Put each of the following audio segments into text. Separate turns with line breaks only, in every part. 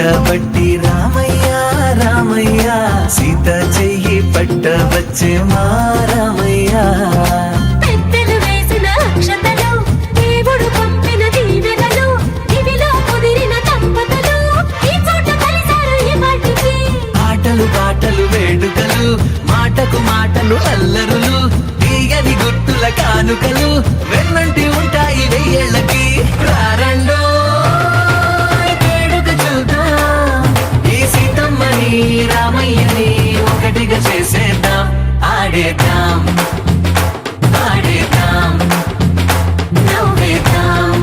పట్టబట్టి రామయ్య రామయ్య సీత చెయ్యి పట్టవచ్చే మా రామయ్య
పెద్దలు వేసిన అక్షతలు దేవుడు పంపిన దీవెనలు ఇవిలో కుదిరిన దంపతులు ఈ చోట కలిసారు ఈ వాటికి
ఆటలు పాటలు వేడుకలు మాటకు మాటలు అల్లరులు తీయని గుర్తుల కానుకలు వెన్నంటి ఉంటాయి వెయ్యేళ్ళకి రారండో వేడుక చూద్దాం ఈ సీతమ్మని రామయ్యని ఒకటిగా చేసేద్దాం ఆడేద్దాం ఆడేద్దాం నవ్వేద్దాం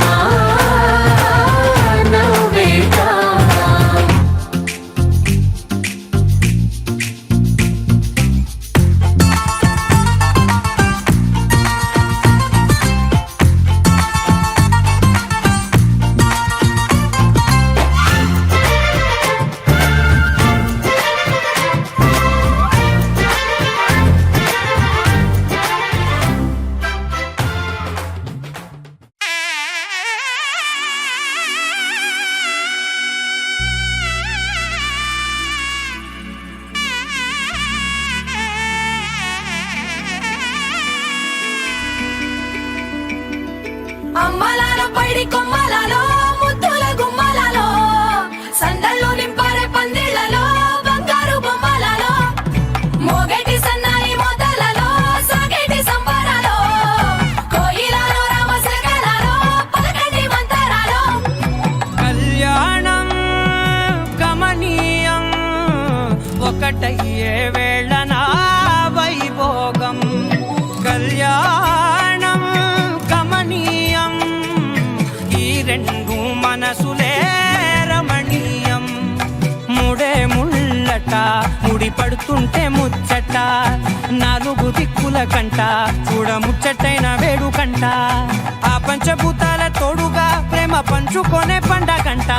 నవ్వేద్దాం
అమ్మలాలో పైడి కొమ్మలలో ముద్దుల గుమ్మలలో సందళ్ళు నింపారే పందిళ్లలో బంగారు బొమ్మలలో మోగేటి సన్నాయి మోతలలో సాగేటి సంబరాలో కోయిలలో రామశకలలో పలకండి మంతరాలో
కళ్యాణం గమనీయం ఒకటయ్యే వేళ నా వైభోగం కళ్యాణం గమనీయం ఈ రెండు మనసులే రమణీయం ముడే ముళ్ళట ముడి పడుతుంటే ముచ్చట నాలుగు దిక్కుల కంట చూడ ముచ్చటైన వేడుకంట ఆ పంచభూతాల తోడుగా ప్రేమ పంచుకొనే పండగంట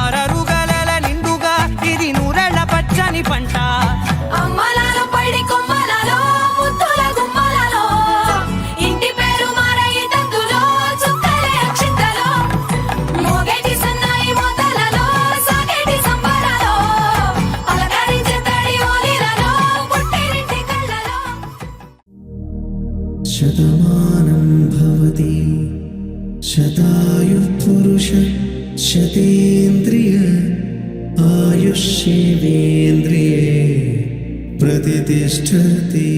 అరరుగల నిండుగా ఇది నూరెళ్ళ పచ్చని పంట
అమ్మలాలో పైడి కొమ్మలలో ముద్దుల గుమ్మలలో ఇంటి పేరు మారయి తందులో చుక్కలే అక్షింతలో మోగేటి సన్నాయి మోతలలో సాగేటి సంబరాలో పలకరించే తడి ఓలిలలో పుట్టినింటి కళ్ళలో
శతమానం భవతి శతాయుః పురుష శతేంద్రియ ఆయుష్యేంద్రియే ప్రతిష్టతి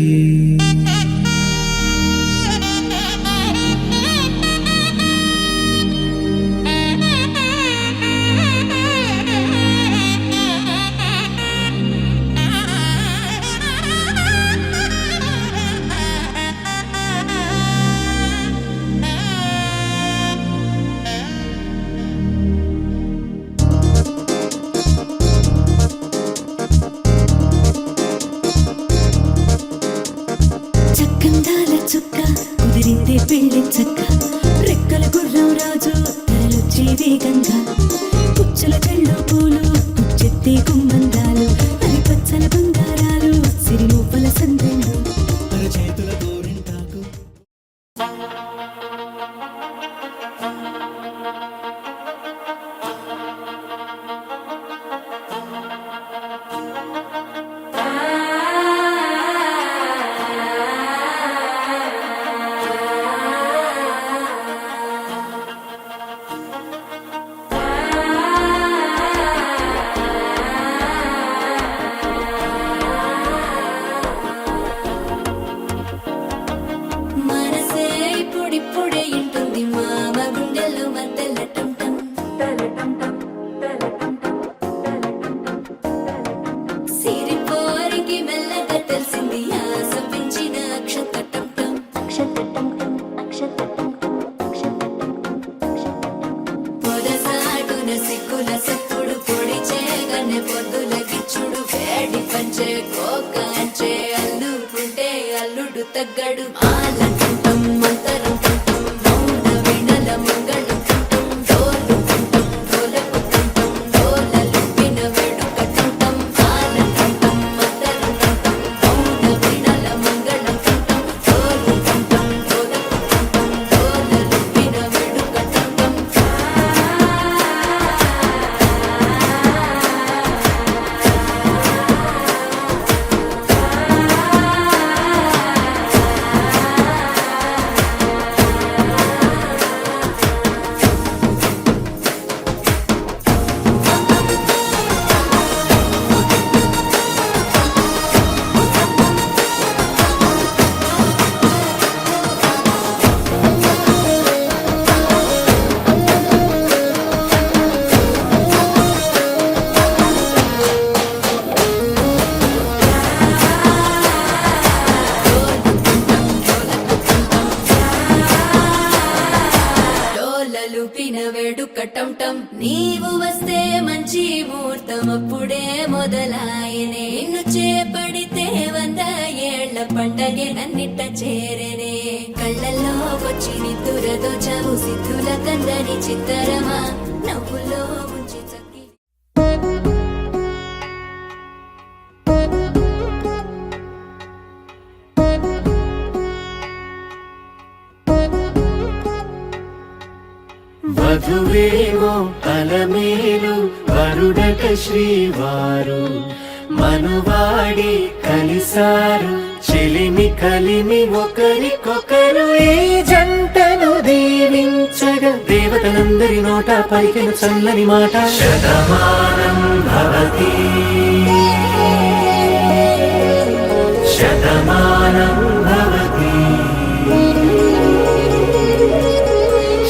చక్కందాల చుక్క కుదిరిందే పెళ్లి చక్క రెక్కల గుర్రం రాజు తరలొచ్చే వేగంగా పుచ్చుల చెళ్ళు పూలు పుచ్చెత్తే గుమ్మందాలు అరి పచ్చల బంగారాలు సిరిమూపల సందెళ్ళు
చేతుల గోరింటాకు
మనసే ఇప్పుడిప్పుడే ఇంటుంది మామ గుండెల్లో మధ్యల టంటం సిరిపోరికి మెల్లగా తెలిసింది ఆశ పెంచిన అక్షత టంటం పొదసాటున సిక్కుల సప్పుడు పొడి చేయగానే పొద్దుల గిచ్చుడు వేడి పంచే కోకాంచే అల్లుకుంటే అల్లుడు తగ్గడు ఆలంటుంటం మంతరం టుంటం మౌన వినల మంగళం టుంటం డోలు టుంటం డోలకు టుంటం డోలలుంపిన వేడుక టుంటం ఆలంటుంటం మంతరం టుంటం మౌన వినల మంగళం టుంటం డోలు టుంటం డోలకు టుంటం డోలలుంపిన వేడుక టుంటం టం టం నీవు వస్తే మంచి ముహూర్తం అప్పుడే మొదలాయనే నిన్ను చేపడితే 100 ఏళ్ల పండగే నన్నిట్ట చేరనే కళ్ళల్లో వచ్చి నిద్దురదోచావు సిద్ధుల కందని చిత్తరమా నవ్వులో ముంచి చక్కి
వధువేమో అలమేలు వరుడట శ్రీవారు మనువాడి కలిసారు చెలిమి కలిమి ఒకరికొకరు ఈ జంటను దీవించగా దేవతలందరి నోట పలికిన చల్లని మాట శతమానం భవతి శతమానం భవతి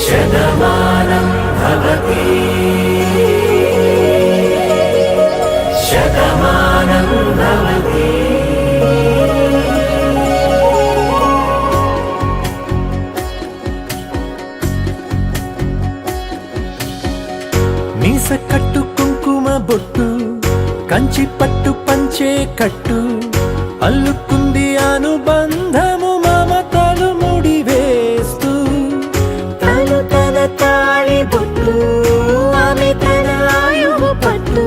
శతమానం భవతి శతమానం భవతి మీస కట్టు కుంకుమ బొట్టు కంచి పట్టు పంచే కట్టు అల్లుకుంది అనుబంధము మమతలు ముడివేస్తూ తను తన తాళి బొట్టు ఆమె తన ఆయువు పట్టు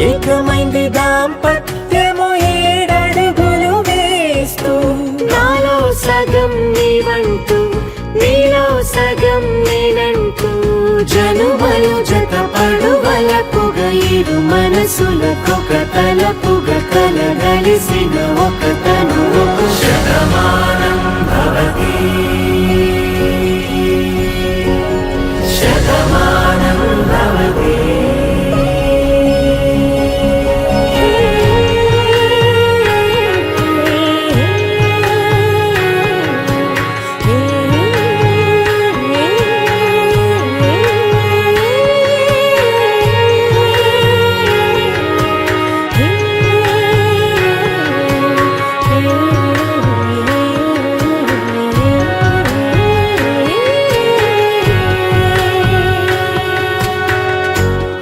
ఏకమైంది దాంపత్యము 7 అడుగులు వేస్తూ నాలో సగం నీవంటూ నీలో సగం నేనంటూ జనుమలు జత పడువలపుగ ఇరు మనసులకొక తలపుగ కలగలిసిన ఒక తను శతమానం భవతి శతమానం భవతి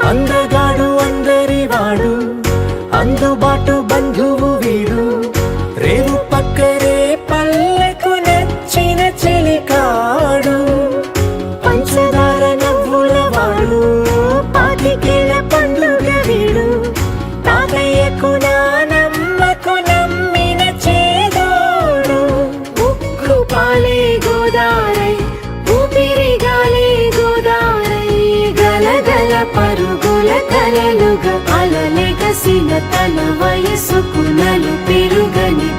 అందగాడు అందరివాడు అందుబాటు బంధువు వీడు రేవు పక్కరే పల్లెకు నచ్చిన చెలికాడు పంచదార నవ్వుల వాడు పాతికేల పండుగ వీడు తాతయ్యకు నానమ్మకు నమ్మిన చేదోడు ఉక్కు పాలే గోదారై ఊపిరిగాలే గోదారై గలగల పరుగుల కలలుగా అలలెగసిన తన వయసుకు నలు పెరుగని